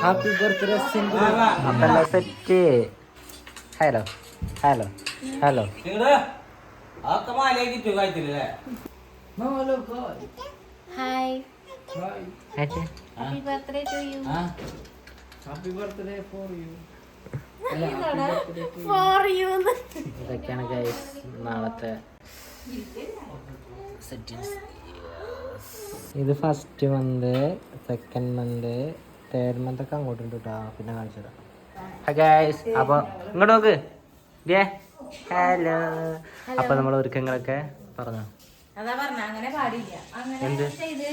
Happy birthday Sindhu. അപ്പല്ല set. Hello hello hello. Hi. Happy birthday to you. Happy birthday for you. For you. ഇതൊക്കെയാണ് guys നാളത്തെ settings. ഇത് first month, second month, third month ഒക്കെ അങ്ങോട്ടുണ്ട് കേട്ടോ. പിന്നെ കാണിച്ചു തരാം. ഗൈസ് അപ്പോൾ ഇങ്ങോട്ട് നോക്ക്. ഹലോ. അപ്പോൾ നമ്മൾ ഒരുക്കങ്ങളൊക്കെ പറഞ്ഞോ. എന്ത്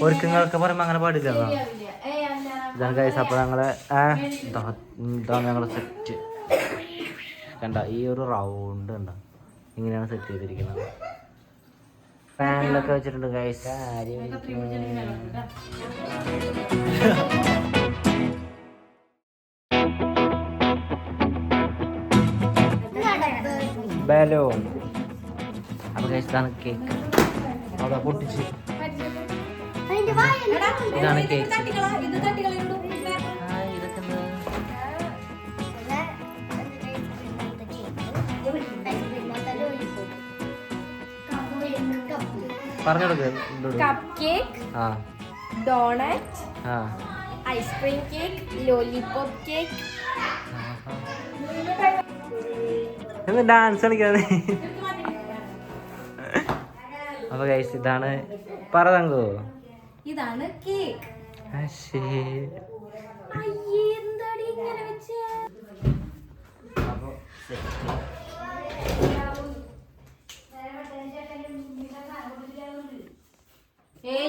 ഒരുക്കങ്ങളൊക്കെ പറയുമ്പോൾ അങ്ങനെ പാടില്ല. ഇതാണ് ഗൈസ്. അപ്പോൾ ഞങ്ങളെ ഇതാണ് ഞങ്ങളെ സെറ്റ്. കണ്ട ഈ ഒരു റൗണ്ട് കണ്ട ഇങ്ങനെയാണ് സെറ്റ് ചെയ്തിരിക്കുന്നത്. ഫാനിലൊക്കെ വെച്ചിട്ടുണ്ട് ഗൈസ്. ബലൂൺ. അപ്പൊ ഗൈസ് ഇതാണ് കേക്ക്. അതാ പൊട്ടിച്ച്. ഇതാണ് കേക്ക്. പറഞ്ഞെടുക്ക്. Cup cake, donut, ice cream cake, lollipop cake. Dance കളിക്കാതെ. അപ്പൊ ഗൈസ് ഇതാണ് പറതങ്കോ. ഇതാണ് കേക്ക്. എന്താടി ഇങ്ങനെ വെച്ച്?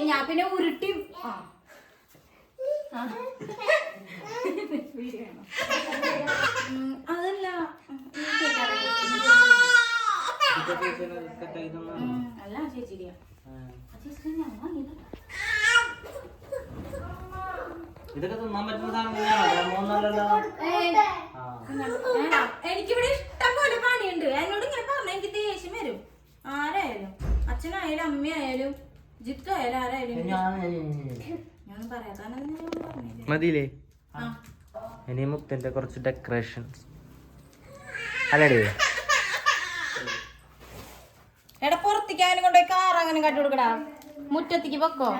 ഞാൻ പിന്നെ ഉരുട്ടി. അതല്ല അല്ല ചേച്ചി ഇതൊക്കെ തിന്നാൻ പറ്റുന്ന സാധനങ്ങളാണല്ലോ. എനിക്കിവിടെ ഇഷ്ടം പോലെ പണിയുണ്ട്. എന്നോട് ഇങ്ങനെ പറഞ്ഞ എനിക്ക് ദേഷ്യം വരും. ആരായാലും അച്ഛനായാലും അമ്മയായാലും ജിത്തായാലും ആരായാലും ഞാൻ പറയാതാണ് മതിയില്ലേ. ഇനി മുത്തിന്റെ കുറച്ച് ഡെക്കറേഷൻസ് അല്ലേ. എടാ പുറത്തേക്കാനും കൊണ്ടുപോയി കാർ അങ്ങനെ കാട്ടി കൊടുക്കടാ. മുറ്റത്തേക്ക് വെക്കോ.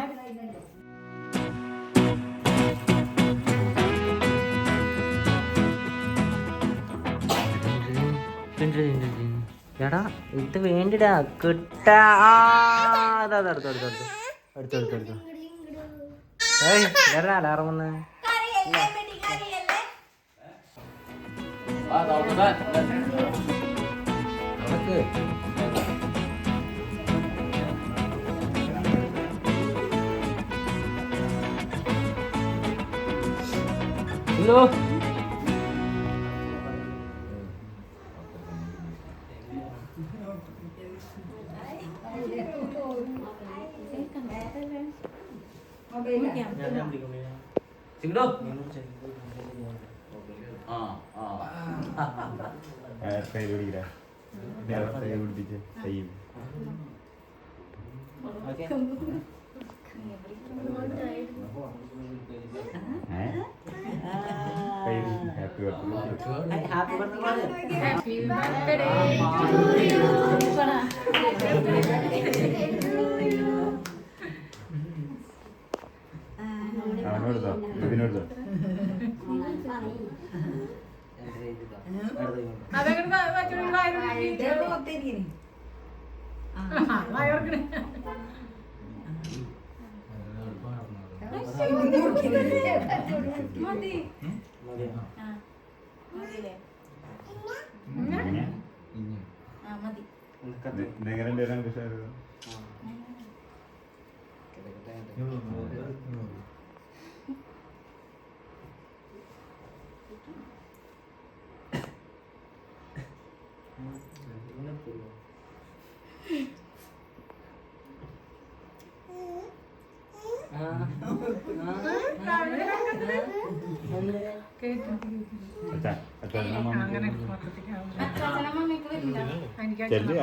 എടാ ഇത് വേണ്ടിടാ കിട്ടാ. അലാറം വന്ന് ഹലോ.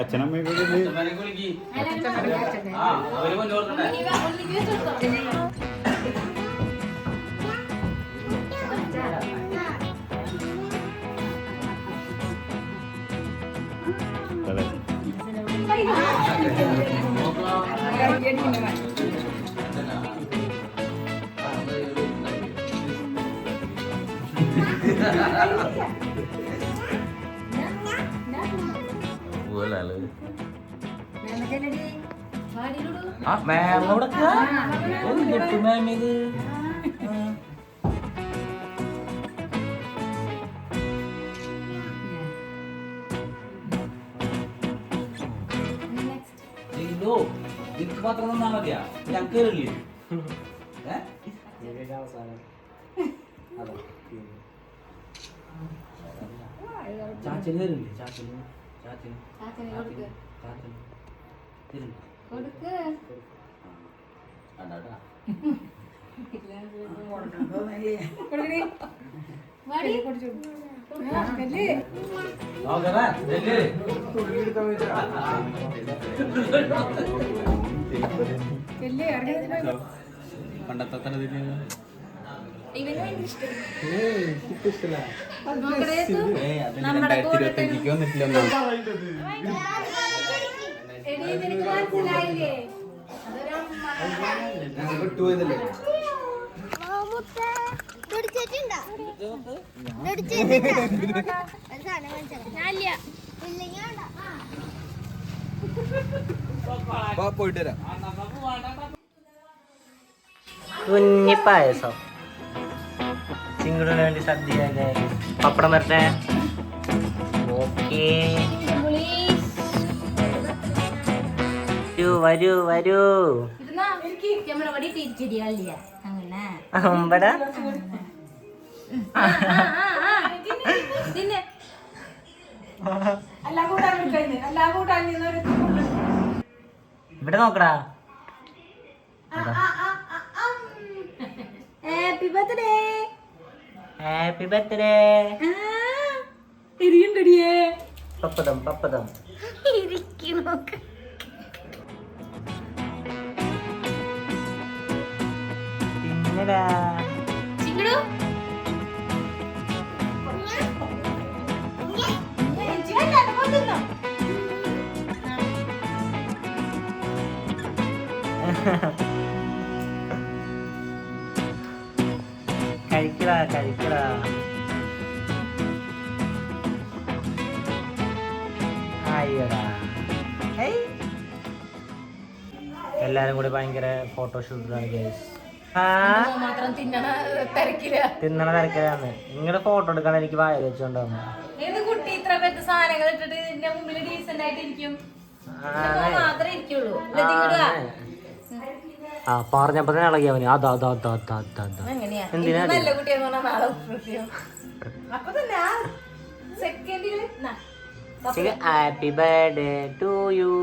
അച്ഛനമ്മ എനിക്ക് മാത്രം തന്നാ മതിയാ ഞാൻ കേറില്ലേ ചാച്ചന് തരില്ലേ ചാച്ചന് ചാച്ചന് ചാച്ചന് പണ്ടത്തെ പോയിട്ട് വരാം. കുഞ്ഞി പായസം ചിങ്ങടിന് വേണ്ടി സദ്യ പപ്പടം വരട്ടെ. ഓക്കേ വരൂ വരൂ അമ്പടാ ഇവിടെ നോക്കടാ. Happy birthday. Happy birthday. ഇരിക്കണ്ടടിയേ പപ്പടം പപ്പടം പിന്നടാ ചിങ്ങടു കഴിക്കടാ കഴിക്കടാ. അയ്യടാ എല്ലാരും കൂടി ഭയങ്കര ഫോട്ടോഷൂട്ടാണ് ഗൈസ്. മാത്രം തിന്നണ തിരക്കില്ല. തിന്നണ തിരക്കിലാണ്. നിങ്ങളുടെ ഫോട്ടോ എടുക്കാൻ എനിക്ക് വായ വെച്ചോണ്ടാവുന്നു. ഏത് കുട്ടി ഇത്ര പറ്റ സാധനങ്ങൾ ഇട്ടിട്ട് ഇതിന്റെ മുമ്പിൽ ഡീസന്റ് ആയിട്ട് ഇരിക്കും? മാത്രമേ ഇരിക്കുള്ളൂ. ആ പറഞ്ഞപ്പോ തന്നെ ഇളകി അവന്. അതാ അതാ അതാ അതാ അതാ അതാ. എന്തിനാ നല്ല കുട്ടിയെന്ന് പറഞ്ഞാൽ നാളെ അപ്പൊ തന്നെ ആ സെക്കൻഡില് ഹാപ്പി ബർത്ത്ഡേ ടു യു.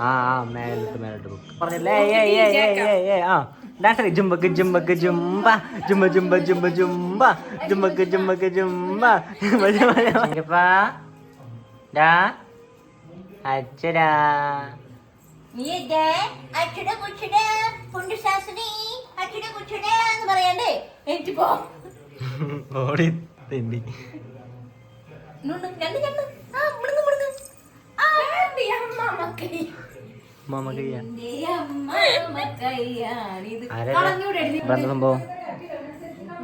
ആ മേലോട്ട് മേലോട്ട് ബുക്ക് പറഞ്ഞില്ലേ. ആ ഡാൻസ് ജുംബക്ക് ജുംബക്ക് ജുംബ ജുംബ ജുംബ ജുംബ ജുംബ ജുംബക്ക് ജുംബക്ക് ജുംബ അച്ഛടാ പറയണ്ടേ എനിക്ക് പോ. ഓടി തിണ്ടി സംഭവം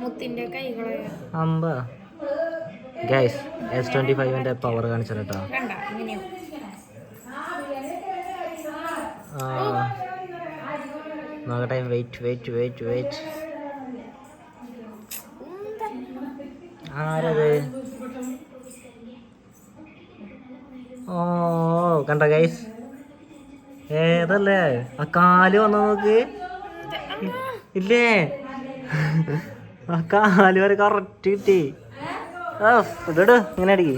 മുത്തിന്റെ കൈകളെ അമ്പ ഗൈസ് S25 പവർ കാണിച്ചത് കേട്ടോ. നോക്കട്ടെ. Wait wait wait wait. ആരത്? ഓ കണ്ട ഗൈസ് ഏതല്ലേ ആ കാല് വന്ന നോക്ക്. ഇല്ലേ ആ കാല് വരെ കറക്റ്റ് കിട്ടി. ഇതോട് ഇങ്ങനെ അടിക്ക്.